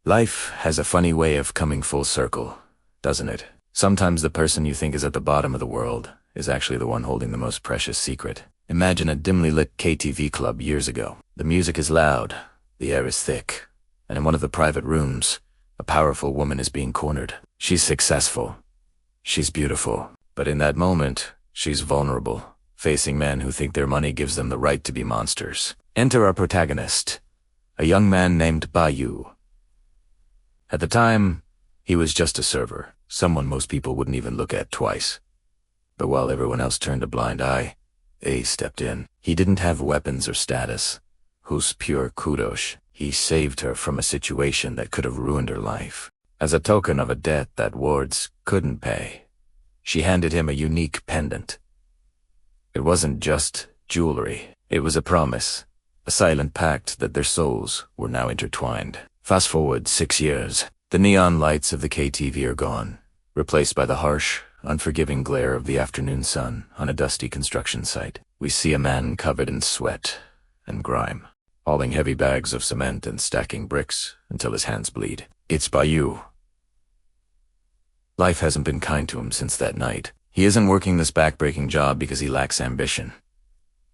Life has a funny way of coming full circle, doesn't it? Sometimes the person you think is at the bottom of the world is actually the one holding the most precious secret. Imagine a dimly lit KTV club years ago. The music is loud, the air is thick, and in one of the private rooms, a powerful woman is being cornered. She's successful. She's beautiful. But in that moment, she's vulnerable, facing men who think their money gives them the right to be monsters. Enter our protagonist, a young man named Bayou. At the time, he was just a server, someone most people wouldn't even look at twice. But while everyone else turned a blind eye, A stepped in. He didn't have weapons or status. Whose pure kudos. He saved her from a situation that could have ruined her life. As a token of a debt that wards couldn't pay, she handed him a unique pendant. It wasn't just jewelry. It was a promise, a silent pact that their souls were now intertwined. Fast forward 6 years. The neon lights of the KTV are gone, replaced by the harsh, unforgiving glare of the afternoon sun on a dusty construction site. We see a man covered in sweat and grime, hauling heavy bags of cement and stacking bricks until his hands bleed. It's Bayou. Life hasn't been kind to him since that night. He isn't working this back-breaking job because he lacks ambition.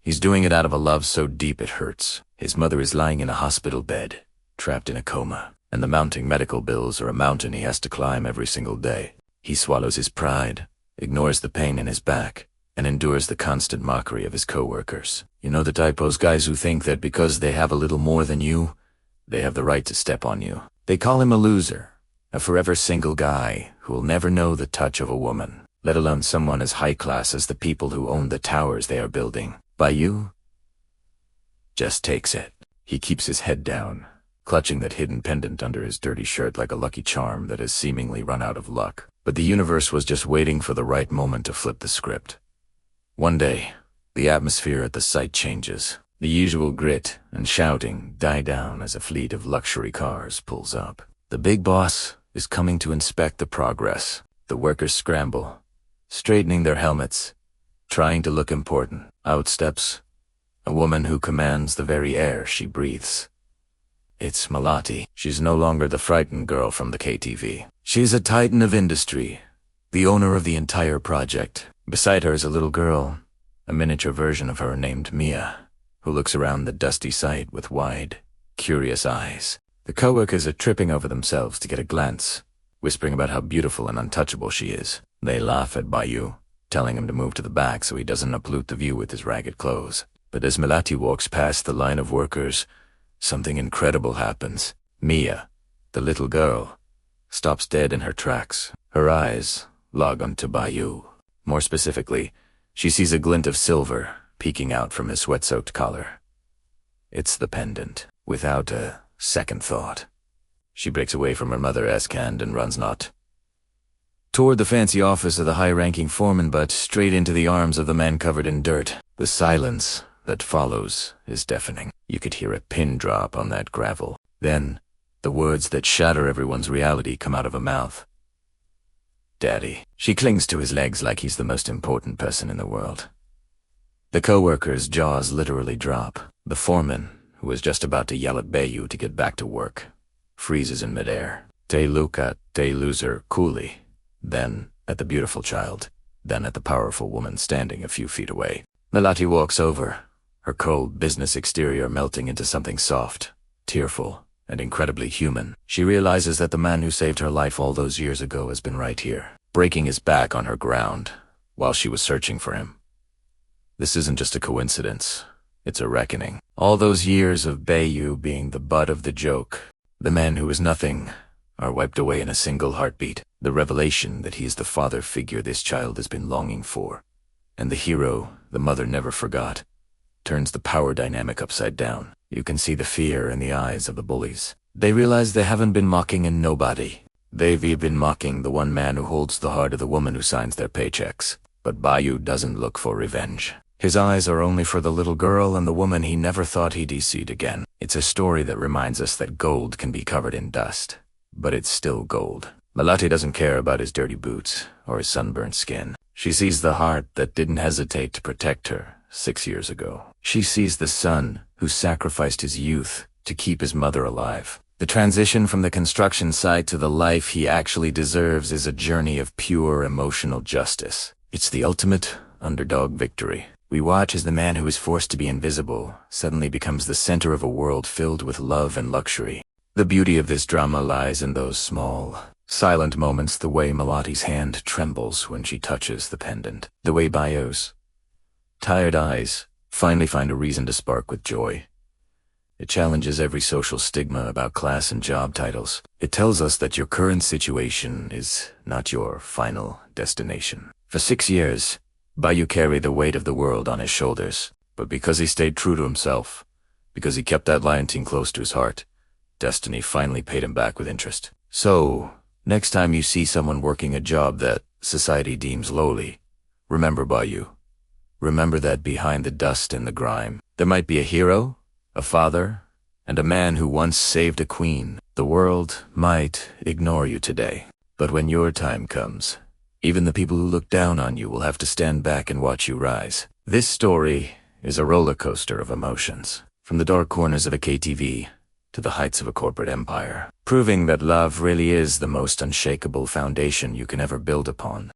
He's doing it out of a love so deep it hurts. His mother is lying in a hospital bed, trapped in a coma, and the mounting medical bills are a mountain he has to climb every single day. He swallows his pride, ignores the pain in his back, and endures the constant mockery of his coworkers. You know the type, those guys who think that because they have a little more than you, they have the right to step on you. They call him a loser, a forever single guy who will never know the touch of a woman, let alone someone as high class as the people who own the towers they are building. Bayou just takes it. He keeps his head down, clutching that hidden pendant under his dirty shirt like a lucky charm that has seemingly run out of luck. But the universe was just waiting for the right moment to flip the script. One day, the atmosphere at the site changes. The usual grit and shouting die down as a fleet of luxury cars pulls up. The big boss is coming to inspect the progress. The workers scramble, straightening their helmets, trying to look important. Out steps a woman who commands the very air she breathes. It's Melati. She's no longer the frightened girl from the KTV. She's a titan of industry, the owner of the entire project. Beside her is a little girl, a miniature version of her named Mia, who looks around the dusty site with wide, curious eyes. The coworkers are tripping over themselves to get a glance, whispering about how beautiful and untouchable she is. They laugh at Bayou, telling him to move to the back so he doesn't pollute the view with his ragged clothes. But as Melati walks past the line of workers, something incredible happens. Mia, the little girl, stops dead in her tracks. Her eyes log onto Bayou. More specifically, she sees a glint of silver peeking out from his sweat-soaked collar. It's the pendant. Without a second thought, she breaks away from her mother-esque hand and runs not toward the fancy office of the high-ranking foreman, but straight into the arms of the man covered in dirt. The silence that follows is deafening. You could hear a pin drop on that gravel. Then, the words that shatter everyone's reality come out of her mouth. Daddy. She clings to his legs like he's the most important person in the world. The coworkers' jaws literally drop. The foreman, who was just about to yell at Bayou to get back to work, freezes in midair. They look at the loser coolly, then at the beautiful child, then at the powerful woman standing a few feet away. Melati walks over, her cold business exterior melting into something soft, tearful, and incredibly human. She realizes that the man who saved her life all those years ago has been right here, breaking his back on her ground while she was searching for him. This isn't just a coincidence. It's a reckoning. All those years of Bayou being the butt of the joke, the man who is nothing, are wiped away in a single heartbeat. The revelation that he is the father figure this child has been longing for, and the hero the mother never forgot, turns the power dynamic upside down. You can see the fear in the eyes of the bullies. They realize they haven't been mocking a nobody. They've been mocking the one man who holds the heart of the woman who signs their paychecks. But Bayou doesn't look for revenge. His eyes are only for the little girl and the woman he never thought he'd see again. It's a story that reminds us that gold can be covered in dust, but it's still gold. Melati doesn't care about his dirty boots or his sunburnt skin. She sees the heart that didn't hesitate to protect her 6 years ago. She sees the son who sacrificed his youth to keep his mother alive. The transition from the construction site to the life he actually deserves is a journey of pure emotional justice. It's the ultimate underdog victory. We watch as the man who is forced to be invisible suddenly becomes the center of a world filled with love and luxury. The beauty of this drama lies in those small, silent moments, the way Melati's hand trembles when she touches the pendant, the way Bayo's tired eyes finally find a reason to spark with joy. It challenges every social stigma about class and job titles. It tells us that your current situation is not your final destination. For 6 years, Bayu carried the weight of the world on his shoulders, but because he stayed true to himself, because he kept that lion team close to his heart, destiny finally paid him back with interest. So, next time you see someone working a job that society deems lowly, remember Bayu. Remember that behind the dust and the grime, there might be a hero, a father, and a man who once saved a queen. The world might ignore you today, but when your time comes, even the people who look down on you will have to stand back and watch you rise. This story is a roller coaster of emotions, from the dark corners of a KTV to the heights of a corporate empire, proving that love really is the most unshakable foundation you can ever build upon.